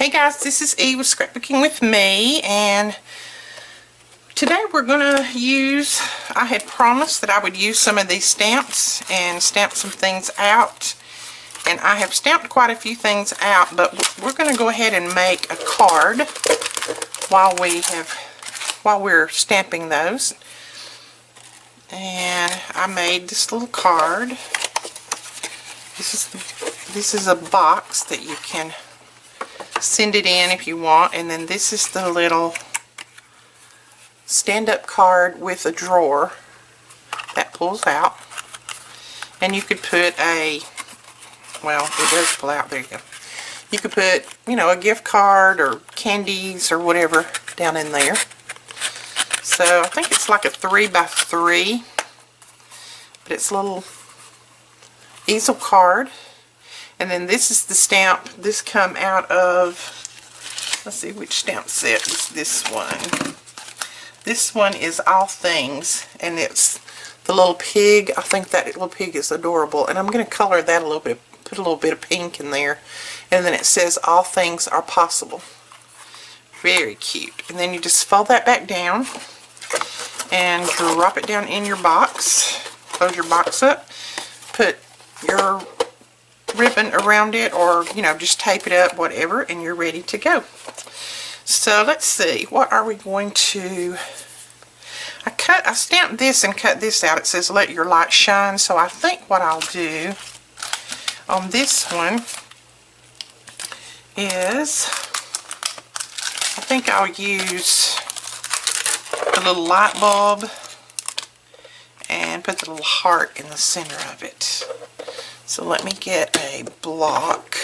Hey guys, this is E with Scrapbooking with me, and today we're going to use, I had promised that I would use some of these stamps and stamp some things out, and I have stamped quite a few things out, but we're going to go ahead and make a card while we're stamping those. And I made this little card. This is a box that you can send it in if you want, and then this is the little stand-up card with a drawer that pulls out, and you could put a, well, it does pull out, there you go. You could put, you know, a gift card or candies or whatever down in there. So I think it's like a 3x3, but it's a little easel card. And then this is the stamp. This come out of, let's see which stamp set is this one. This one is All Things, and it's the little pig. I think that little pig is adorable, and I'm going to color that a little bit, put a little bit of pink in there, and then it says All Things Are Possible. Very cute. And then you just fold that back down and drop it down in your box. Close your box up. Put your ribbon around it, or you know, just tape it up, whatever, and you're ready to go. So let's see, what are we going to, I stamped this and cut this out. It says let your light shine, so I think what I'll do on this one is, I think I'll use a little light bulb and put the little heart in the center of it. So let me get a block.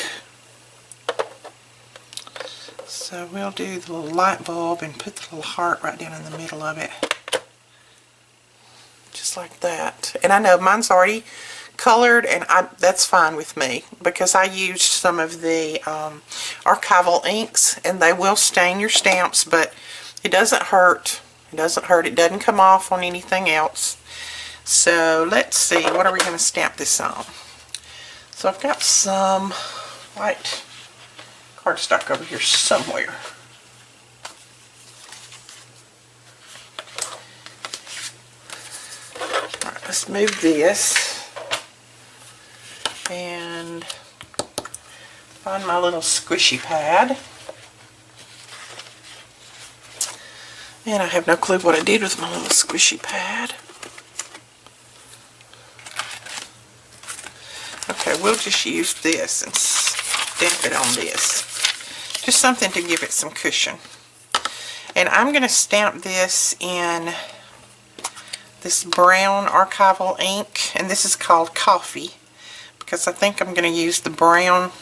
So we'll do the little light bulb and put the little heart right down in the middle of it. Just like that. And I know mine's already colored, and that's fine with me because I used some of the archival inks, and they will stain your stamps, but it doesn't hurt. It doesn't hurt. It doesn't come off on anything else. So let's see, what are we going to stamp this on? So I've got some white cardstock over here somewhere. Alright, let's move this and find my little squishy pad. And I have no clue what I did with my little squishy pad. Okay, we'll just use this and stamp it on this. Just something to give it some cushion. And I'm going to stamp this in this brown archival ink, and this is called Coffee, because I think I'm going to use the brown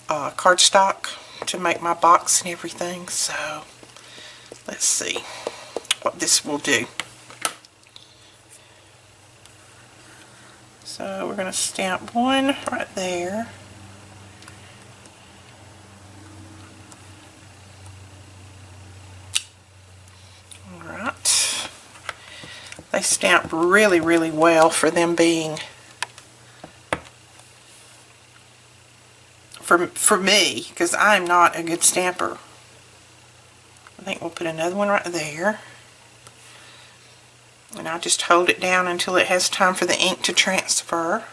cardstock to make my box and everything. So let's see what this will do. So we're going to stamp one right there. Alright. They stamp really, really well for them being, for me, because I'm not a good stamper. I think we'll put another one right there. And I'll just hold it down until it has time for the ink to transfer.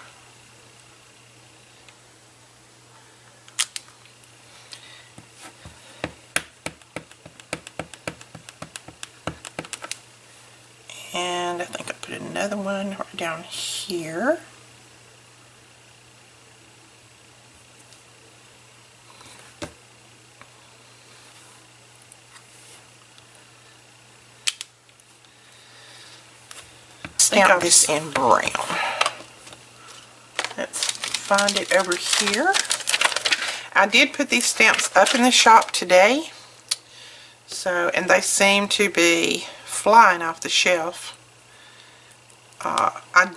And I think I'll put another one right down here. Stamp this in brown. Let's find it over here. I did put these stamps up in the shop today, so, and they seem to be flying off the shelf. I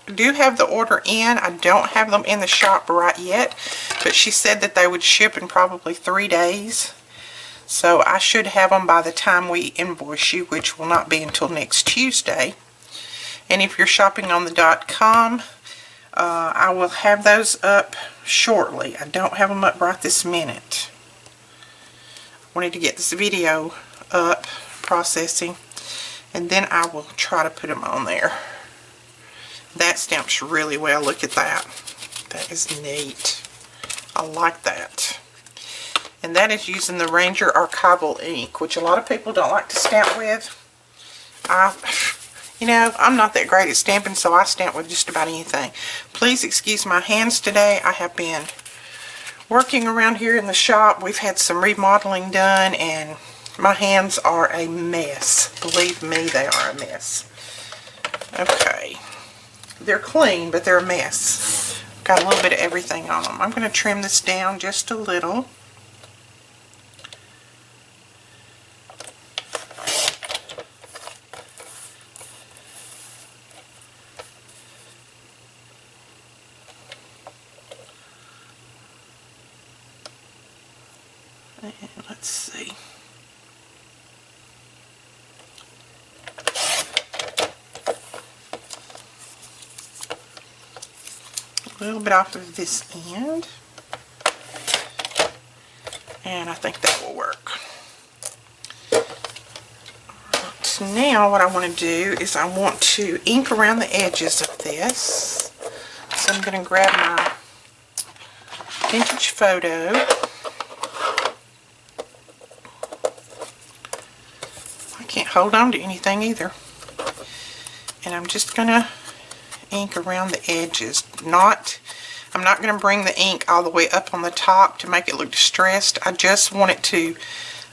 do have the order in. I don't have them in the shop right yet, but she said that they would ship in probably 3 days. So I should have them by the time we invoice you, which will not be until next Tuesday. And if you're shopping on the .com, I will have those up shortly. I don't have them up right this minute. I wanted to get this video up, processing, and then I will try to put them on there. That stamps really well. Look at that. That is neat. I like that. And that is using the Ranger Archival ink, which a lot of people don't like to stamp with. You know, I'm not that great at stamping, so I stamp with just about anything. Please excuse my hands today. I have been working around here in the shop. We've had some remodeling done, and my hands are a mess. Believe me, they are a mess. Okay. They're clean, but they're a mess. Got a little bit of everything on them. I'm going to trim this down just a little. And let's see. A little bit off of this end. And I think that will work. Right, now what I want to do is I want to ink around the edges of this. So I'm going to grab my vintage photo. I can't hold on to anything either. And I'm just going to ink around the edges. I'm not going to bring the ink all the way up on the top to make it look distressed. I just want it to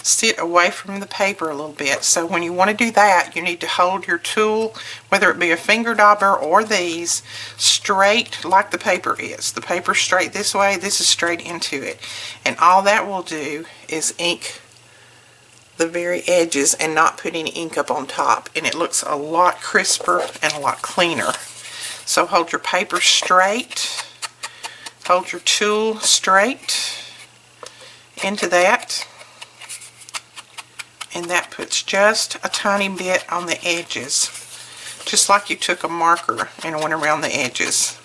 sit away from the paper a little bit. So when you want to do that, you need to hold your tool, whether it be a finger dauber or these, straight like the paper is. The paper's straight this way, this is straight into it. And all that will do is ink the very edges and not put any ink up on top. And it looks a lot crisper and a lot cleaner. So hold your paper straight. Hold your tool straight into that, and that puts just a tiny bit on the edges, just like you took a marker and went around the edges.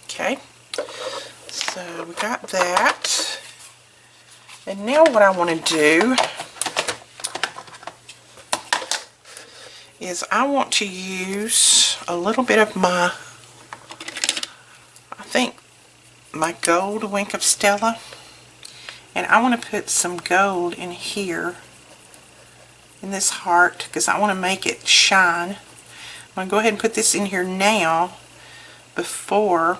Okay, so we got that, and now what I want to do is I want to use a little bit of my, I think, my gold Wink of Stella, and I want to put some gold in here in this heart because I want to make it shine. I'm going to go ahead and put this in here now before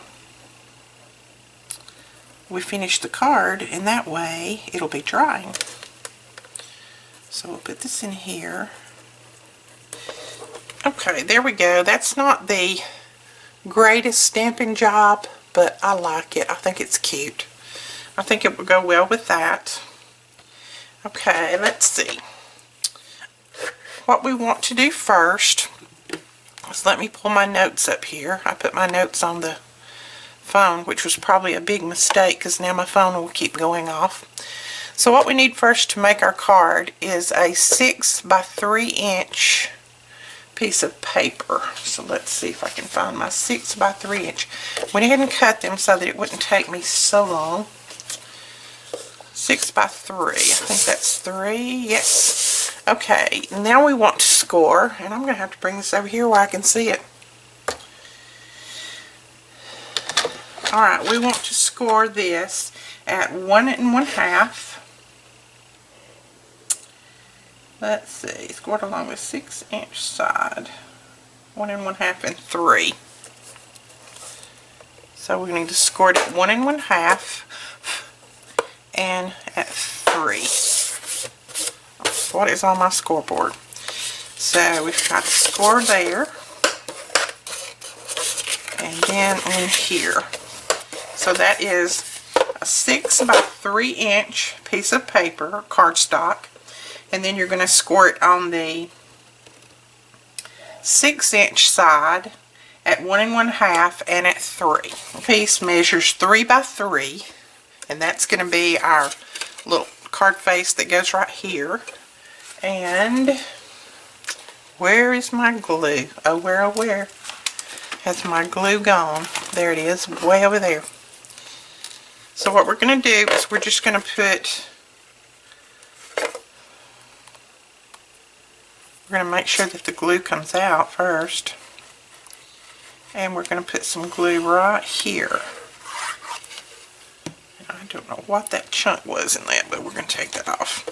we finish the card, and that way it'll be drying. So we'll put this in here. Okay, there we go. That's not the greatest stamping job, but I like it. I think it's cute. I think it will go well with that. Okay, let's see. What we want to do first is, let me pull my notes up here. I put my notes on the phone, which was probably a big mistake because now my phone will keep going off. So what we need first to make our card is a 6 by 3 inch piece of paper. So let's see if I can find my 6 by 3 inch. Went ahead and cut them so that it wouldn't take me so long. 6 by 3. I think that's 3. Yes. Okay, now we want to score, and I'm going to have to bring this over here where I can see it. Alright, we want to score this at 1 1/2. Let's see, scored along the 6 inch side. 1 1/2 and 3. So we need to score it at 1 1/2 and at 3. That's what is on my scoreboard. So we've got the score there, and then on here. So that is a 6 by 3 inch piece of paper, cardstock. And then you're going to score it on the 6 inch side at 1 1/2 and at 3. The piece measures 3 by 3, and that's going to be our little card face that goes right here. And where is my glue? Oh, where? Has my glue gone? There it is, way over there. So what we're going to do is we're just going to put, we're going to make sure that the glue comes out first. And we're going to put some glue right here. I don't know what that chunk was in that, but we're going to take that off.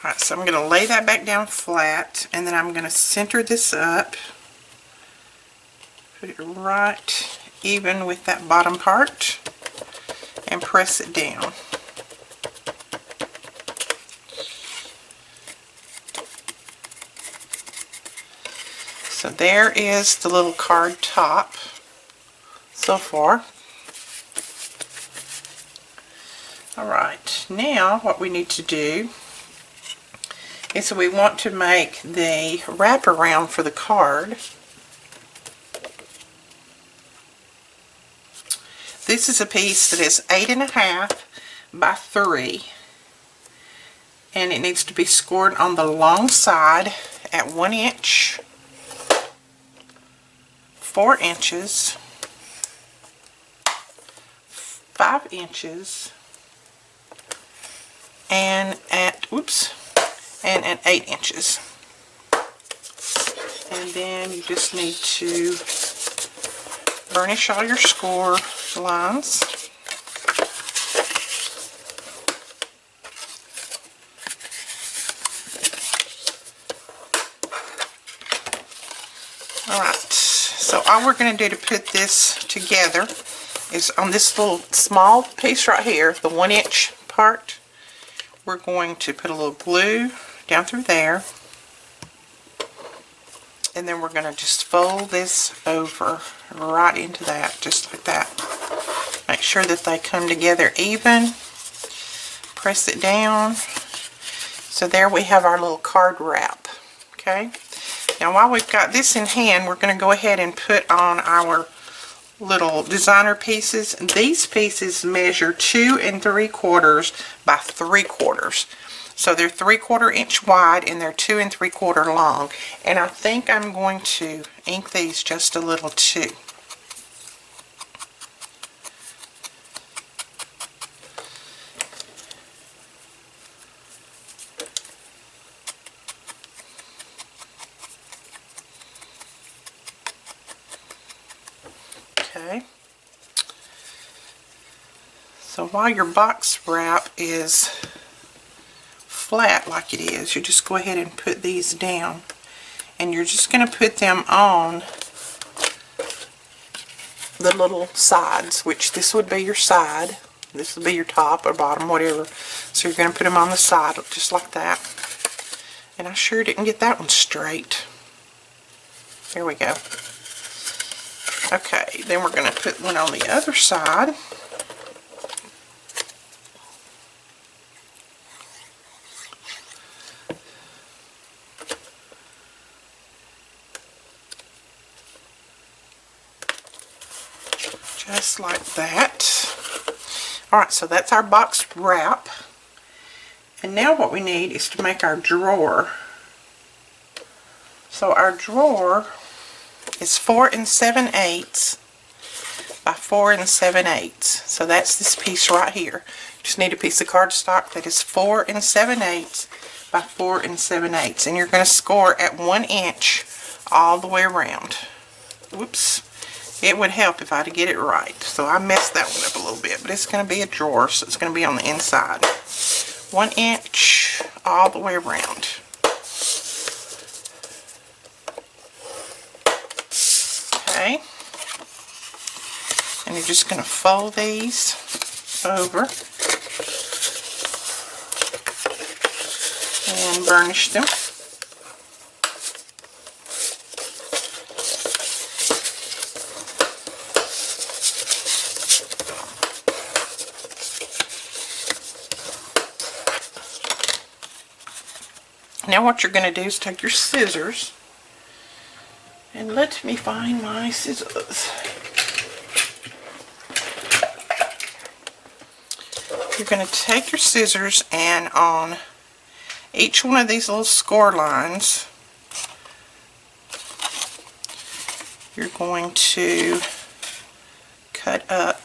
Alright, so I'm going to lay that back down flat, and then I'm going to center this up. Put it right even with that bottom part, and press it down. So there is the little card top so far. Alright, now what we need to do is we want to make the wraparound for the card. This is a piece that is 8.5 by 3, and it needs to be scored on the long side at 1 inch, 4 inches, 5 inches, and at 8 inches. And then you just need to burnish all your score lines. Alright, so all we're going to do to put this together is on this little small piece right here, the 1 inch part, we're going to put a little glue down through there, and then we're going to just fold this over right into that, just like that. Make sure that they come together even. Press it down. So there we have our little card wrap. Okay. Now while we've got this in hand, we're going to go ahead and put on our little designer pieces. These pieces measure 2 3/4 by 3/4. So they're 3/4 inch wide and they're 2 3/4 long. And I think I'm going to ink these just a little too. Okay. So while your box wrap is flat like it is, you just go ahead and put these down, and you're just going to put them on the little sides, which this would be your side, this would be your top or bottom, whatever. So you're going to put them on the side just like that. And I sure didn't get that one straight. There we go. Okay, then we're going to put one on the other side. Just like that. Alright, so that's our box wrap. And now what we need is to make our drawer. So our drawer is 4 7/8 by 4 7/8. So that's this piece right here. Just need a piece of cardstock that is 4 7/8 by 4 7/8. And you're going to score at 1 inch all the way around. Whoops. It would help if I had to get it right. So I messed that one up a little bit. But it's going to be a drawer, so it's going to be on the inside. 1 inch all the way around. Okay. And you're just going to fold these over and burnish them. Now what you're going to do is take your scissors, and let me find my scissors. you're going to take your scissors and on each one of these little score lines, you're going to cut up.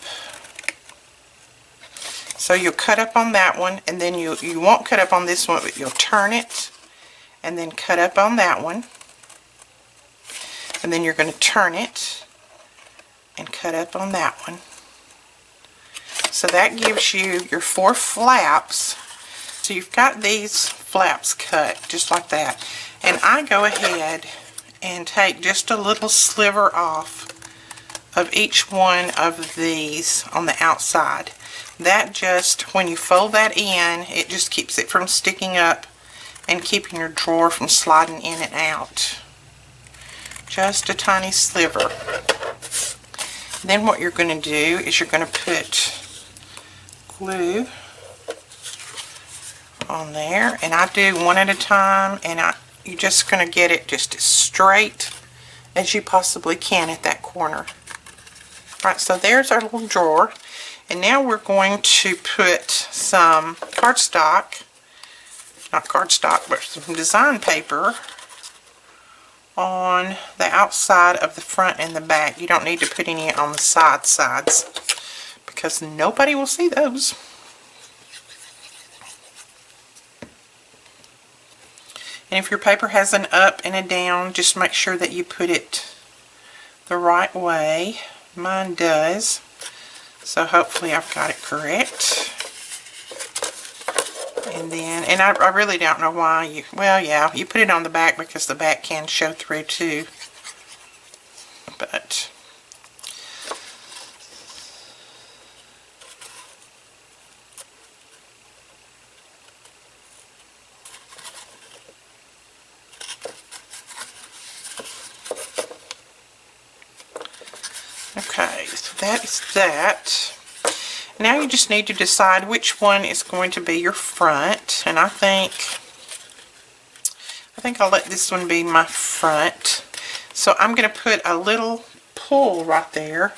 So you'll cut up on that one, and then you won't cut up on this one, but you'll turn it and then cut up on that one. And then you're going to turn it and cut up on that one. So that gives you your 4 flaps. So you've got these flaps cut just like that. And I go ahead and take just a little sliver off of each one of these on the outside. That just, when you fold that in, it just keeps it from sticking up and keeping your drawer from sliding in and out. Just a tiny sliver. Then what you're going to do is you're going to put glue on there, and I do one at a time, and you're just going to get it just as straight as you possibly can at that corner. Right, so there's our little drawer, and now we're going to put some cardstock, not cardstock, but some design paper on the outside of the front and the back. You don't need to put any on the sides because nobody will see those. And if your paper has an up and a down, just make sure that you put it the right way. Mine does. So hopefully I've got it correct. And then, and I really don't know why you, well, yeah, you put it on the back because the back can show through too. But okay, so that is that. Now you just need to decide which one is going to be your front, and I think I'll let this one be my front. So I'm going to put a little pull right there,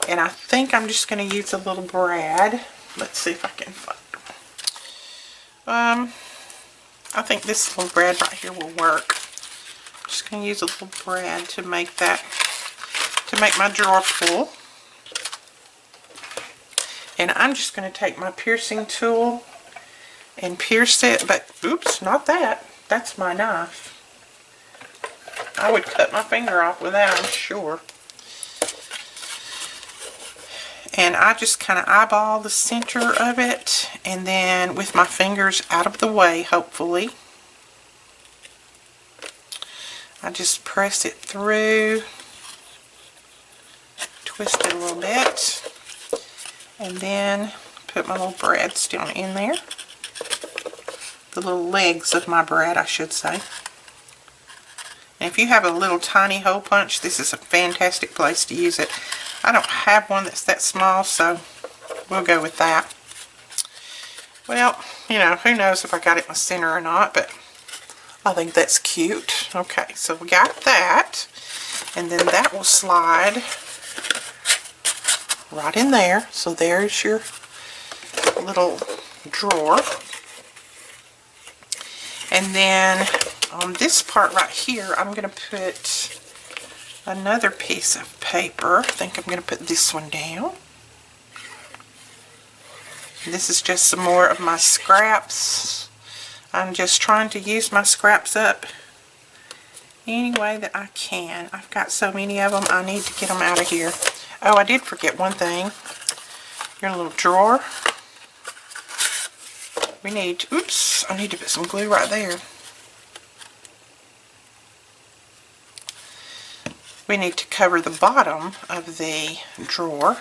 and I think I'm just going to use a little brad. Let's see if I can find it. I think this little brad right here will work. I'm just going to use a little brad to make that, to make my drawer pull. And I'm just going to take my piercing tool and pierce it, but oops, not that. That's my knife. I would cut my finger off with that, I'm sure. And I just kind of eyeball the center of it, and then with my fingers out of the way, hopefully, I just press it through, twist it a little bit. And then put my little brads down in there. The little legs of my brad, I should say. And if you have a little tiny hole punch, this is a fantastic place to use it. I don't have one that's that small, so we'll go with that. Well, you know, who knows if I got it in the center or not, but I think that's cute. Okay, so we got that. And then that will slide right in there. So there's your little drawer. And then on this part right here, I'm going to put another piece of paper. I think I'm going to put this one down. This is just some more of my scraps. I'm just trying to use my scraps up any way that I can. I've got so many of them, I need to get them out of here. Oh, I did forget one thing. Your little drawer. We need, oops, I need to put some glue right there. We need to cover the bottom of the drawer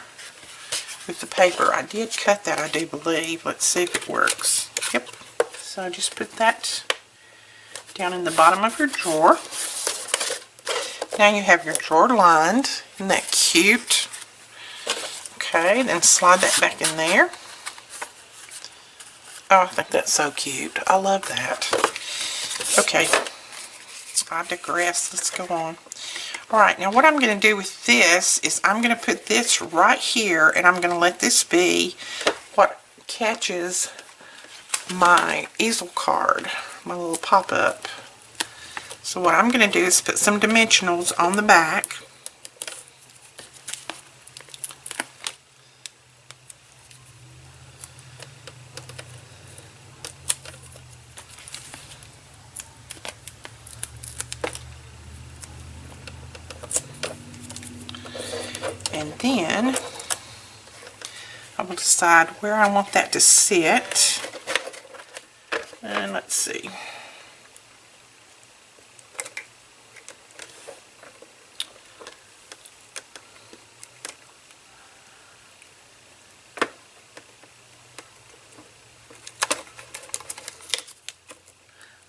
with the paper. I did cut that, I do believe. Let's see if it works. Yep. So just put that down in the bottom of your drawer. Now you have your drawer lined. Isn't that cute? Okay, then slide that back in there. Oh, I think that's so cute. I love that. Okay, I digress. Let's go on. Alright, now what I'm going to do with this is I'm going to put this right here, and I'm going to let this be what catches my easel card, my little pop-up. So what I'm going to do is put some dimensionals on the back. And then I will decide where I want that to sit. And let's see.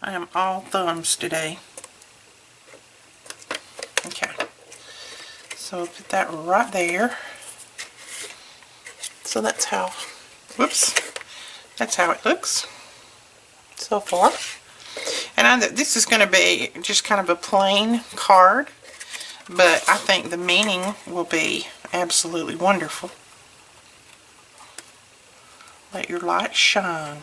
I am all thumbs today. Okay. So put that right there. So that's how, whoops, that's how it looks so far. And I know this is going to be just kind of a plain card, but I think the meaning will be absolutely wonderful. Let your light shine.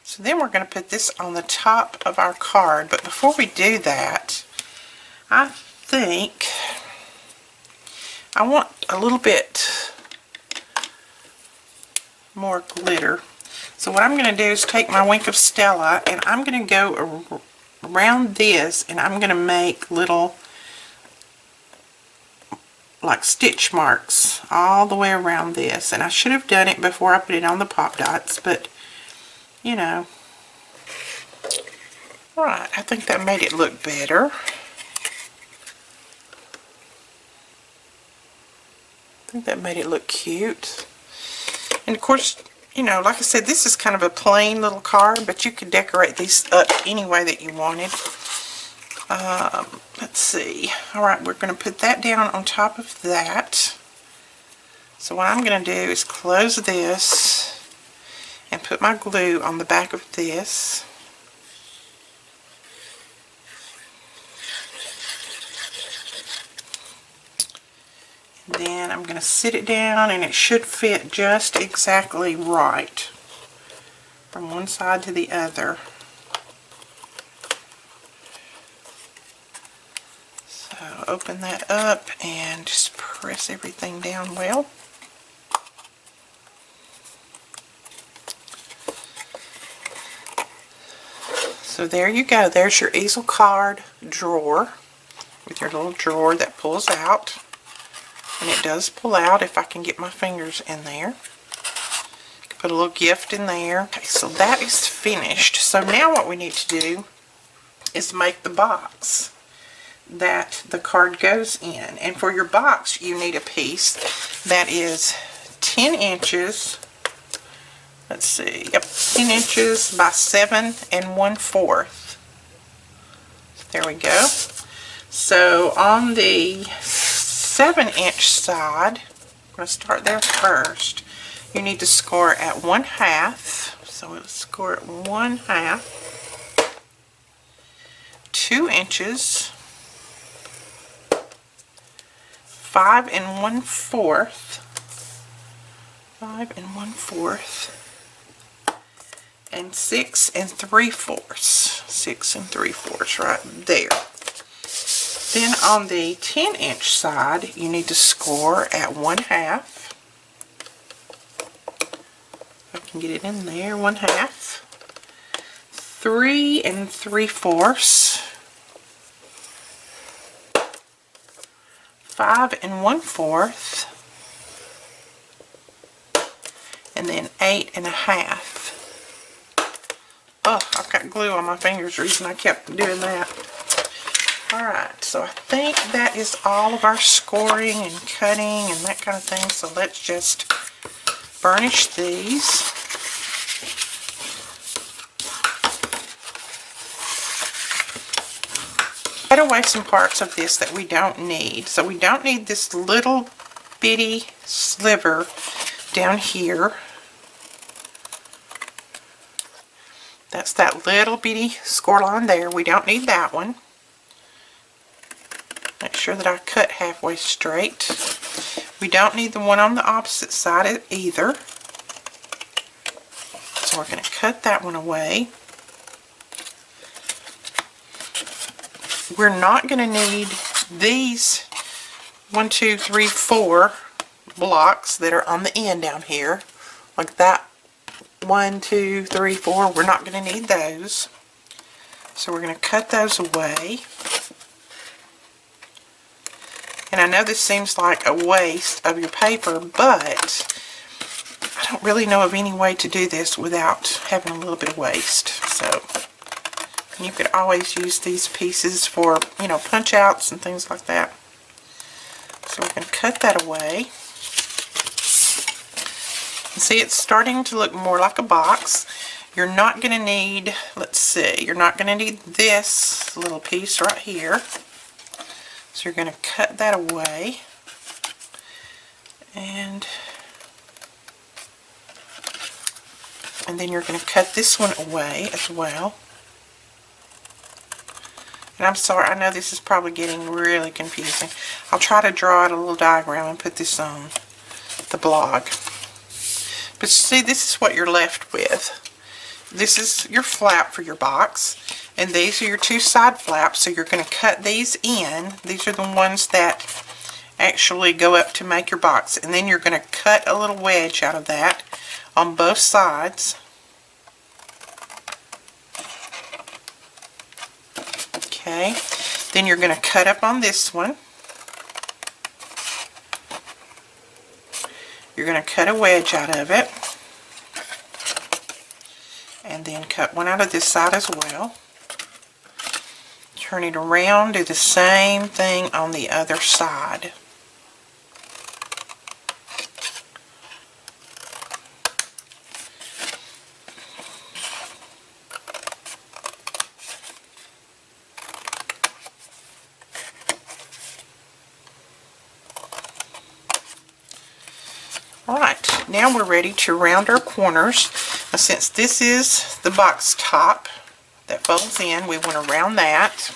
So then we're going to put this on the top of our card, but before we do that, I think I want a little bit more glitter. So what I'm going to do is take my Wink of Stella and I'm going to go around this and I'm going to make little like stitch marks all the way around this. And I should have done it before I put it on the pop dots, but you know. Alright, I think that made it look better. I think that made it look cute. And of course, you know, like I said, this is kind of a plain little card, but you could decorate these up any way that you wanted. Let's see. Alright, we're going to put that down on top of that. So what I'm going to do is close this and put my glue on the back of this. Then I'm going to sit it down and it should fit just exactly right from one side to the other. So open that up and just press everything down well. So there you go. There's your easel card drawer with your little drawer that pulls out. And it does pull out if I can get my fingers in there. Put a little gift in there. Okay, so that is finished. So now what we need to do is make the box that the card goes in. And for your box, you need a piece that is 10 inches. Let's see. Yep, 10 inches by 7 1/4. There we go. So on the 7-inch side, I'm going to start there first. You need to score at 1/2. So we'll score at 1/2. 2 inches. 5 1/4. 5 1/4. And 6 3/4. 6 3/4 right there. Then on the 10-inch side, you need to score at 1/2. I can get it in there, 1/2. 3 3/4. 5 1/4. And then 8 1/2. Oh, I've got glue on my fingers, the reason I kept doing that. Alright, so I think that is all of our scoring and cutting and that kind of thing. So let's just burnish these. Cut away some parts of this that we don't need. So we don't need this little bitty sliver down here. That's that little bitty score line there. We don't need that one. Make sure that I cut halfway straight. We don't need the one on the opposite side either. So we're going to cut that one away. We're not going to need these 1, 2, 3, 4 blocks that are on the end down here. Like that 1, 2, 3, 4. We're not going to need those. So we're going to cut those away. And I know this seems like a waste of your paper, but I don't really know of any way to do this without having a little bit of waste. So you could always use these pieces for, you know, punch outs and things like that. So we're going to cut that away. And see, it's starting to look more like a box. You're not going to need, let's see, you're not going to need this little piece right here. So you're going to cut that away, and then you're going to cut this one away as well. And I'm sorry, I know this is probably getting really confusing. I'll try to draw out a little diagram and put this on the blog. But see, this is what you're left with. This is your flap for your box. And these are your 2 side flaps, so you're going to cut these in. These are the ones that actually go up to make your box. And then you're going to cut a little wedge out of that on both sides. Okay. Then you're going to cut up on this one. You're going to cut a wedge out of it. And then cut one out of this side as well. Turn it around, do the same thing on the other side. Alright, now we're ready to round our corners. Now, since this is the box top that folds in, we want to round that.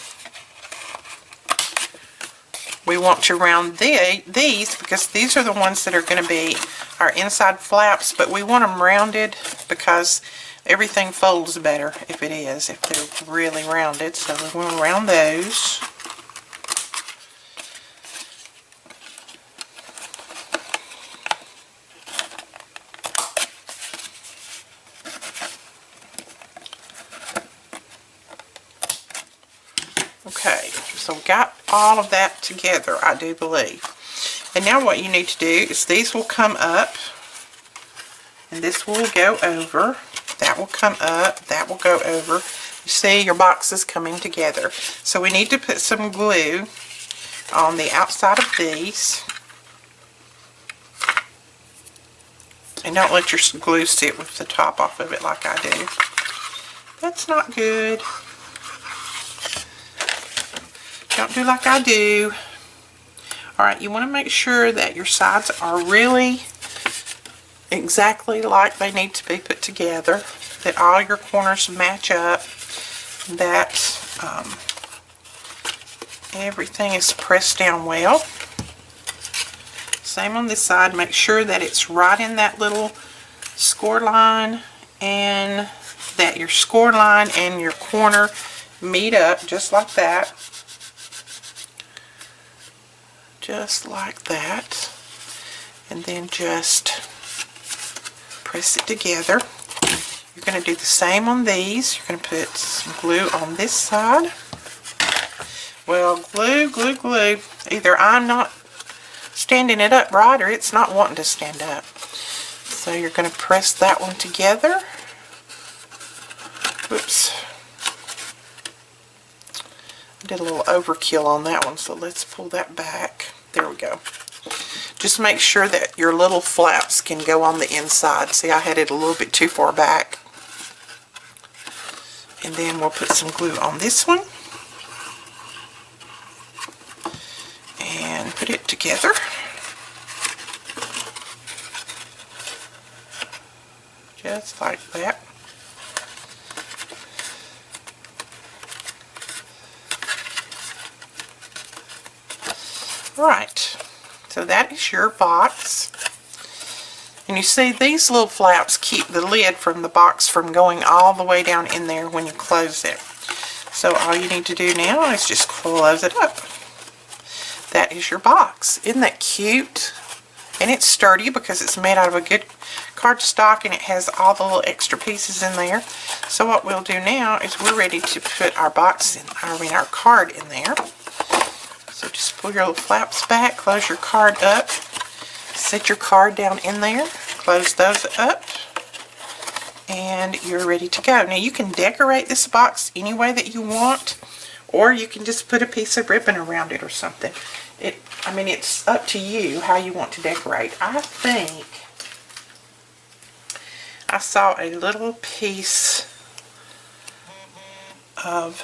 We want to round these because these are the ones that are going to be our inside flaps, but we want them rounded because everything folds better if they're really rounded. So we want to round those. Okay, so we got all of that together, I do believe. And now what you need to do is these will come up, and this will go over, that will come up, that will go over. You see your boxes coming together. So we need to put some glue on the outside of these. And don't let your glue sit with the top off of it like I do. That's not good. Don't do like I do. Alright, you want to make sure that your sides are really exactly like they need to be put together, that all your corners match up, that everything is pressed down well. Same on this side. Make sure that it's right in that little score line, and that your score line and your corner meet up just like that. Just like that, and then just press it together. You're going to do the same on these. You're going to put some glue on this side. Well, glue. Either I'm not standing it up right, or it's not wanting to stand up. So you're going to press that one together. Whoops. I did a little overkill on that one, so let's pull that back. There we go. Just make sure that your little flaps can go on the inside. See, I had it a little bit too far back. And then we'll put some glue on this one. And put it together. Just like that. Right, so that is your box. And you see these little flaps keep the lid from the box from going all the way down in there when you close it. So all you need to do now is just close it up. That is your box. Isn't that cute? And it's sturdy because it's made out of a good cardstock, and it has all the little extra pieces in there. So what we'll do now is we're ready to put our box in, our card in there. So just pull your little flaps back, close your card up, set your card down in there, close those up, and you're ready to go. Now you can decorate this box any way that you want, or you can just put a piece of ribbon around it or something. I mean, it's up to you how you want to decorate. I think I saw a little piece of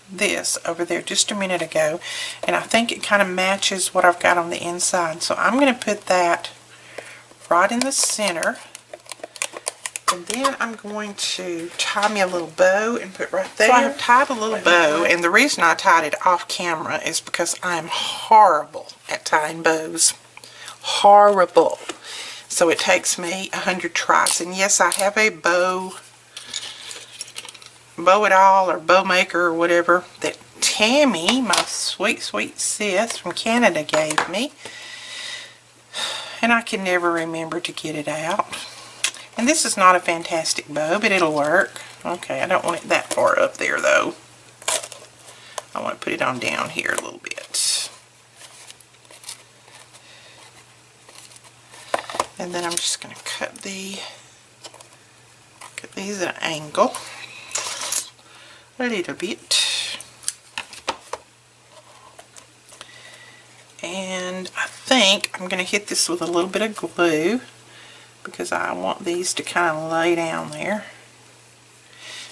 this over there just a minute ago, and I think it kind of matches what I've got on the inside. So I'm going to put that right in the center, and then I'm going to tie me a little bow and put right there. So I have tied a little bow, and the reason I tied it off camera is because I'm horrible at tying bows. Horrible. So it takes me 100 tries. And yes, I have a bow it all or bow maker or whatever that Tammy, my sweet sis from Canada, gave me. And I can never remember to get it out. And this is not a fantastic bow, but it'll work. Okay, I don't want it that far up there though. I want to put it on down here a little bit. And then I'm just going to cut these at an angle a little bit. And I think I'm going to hit this with a little bit of glue, because I want these to kind of lay down there.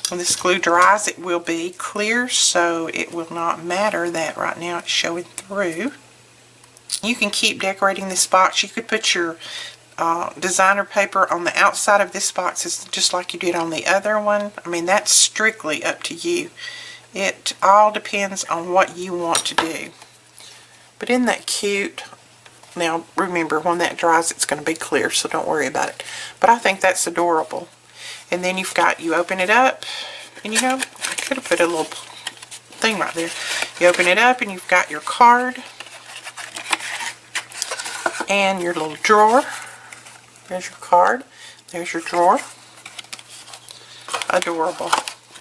When this glue dries, it will be clear, so it will not matter that right now it's showing through. You can keep decorating this box. You could put your designer paper on the outside of this box just like you did on the other one. I mean, that's strictly up to you. It all depends on what you want to do. But isn't that cute? Now, remember, when that dries, it's going to be clear, so don't worry about it. But I think that's adorable. And then you open it up, and you know, I could have put a little thing right there. You open it up, and you've got your card, and your little drawer. There's your card. There's your drawer. Adorable.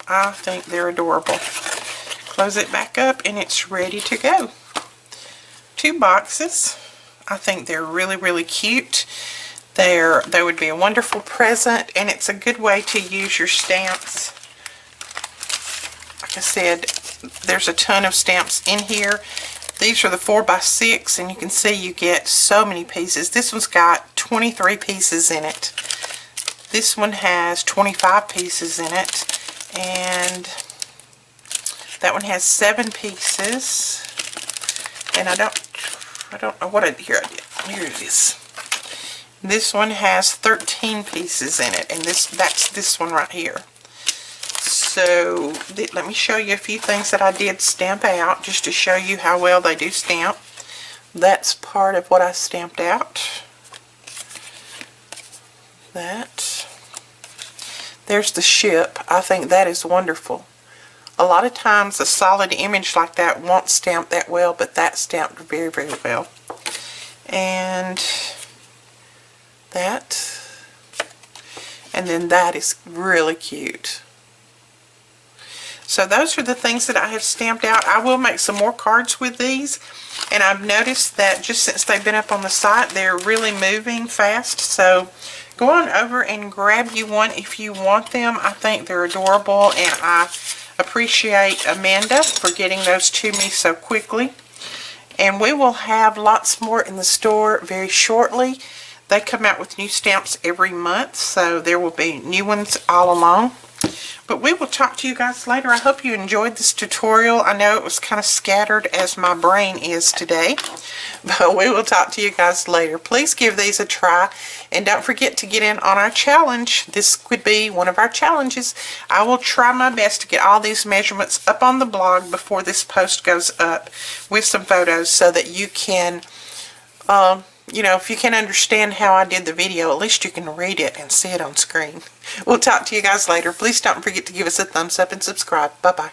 I think they're adorable. Close it back up, and it's ready to go. 2 boxes. I think they're really cute. They would be a wonderful present, and it's a good way to use your stamps. Like I said, there's a ton of stamps in here. These are the 4x6, and you can see you get so many pieces. This one's got 23 pieces in it. This one has 25 pieces in it, and that one has 7 pieces. And I don't know what here I did. Here it is. This one has 13 pieces in it, and that's this one right here. So let me show you a few things that I did stamp out just to show you how well they do stamp. That's part of what I stamped out. There's the ship. I think that is wonderful. A lot of times a solid image like that won't stamp that well, but that stamped very well. And that. And then that is really cute. So those are the things that I have stamped out. I will make some more cards with these. And I've noticed that just since they've been up on the site, they're really moving fast. So go on over and grab you one if you want them. I think they're adorable, and I appreciate Amanda for getting those to me so quickly. And we will have lots more in the store very shortly. They come out with new stamps every month, so there will be new ones all along. But we will talk to you guys later. I hope you enjoyed this tutorial. I know it was kind of scattered as my brain is today. But we will talk to you guys later. Please give these a try. And don't forget to get in on our challenge. This could be one of our challenges. I will try my best to get all these measurements up on the blog before this post goes up with some photos so that you can you know, if you can understand how I did the video, at least you can read it and see it on screen. We'll talk to you guys later. Please don't forget to give us a thumbs up and subscribe. Bye-bye.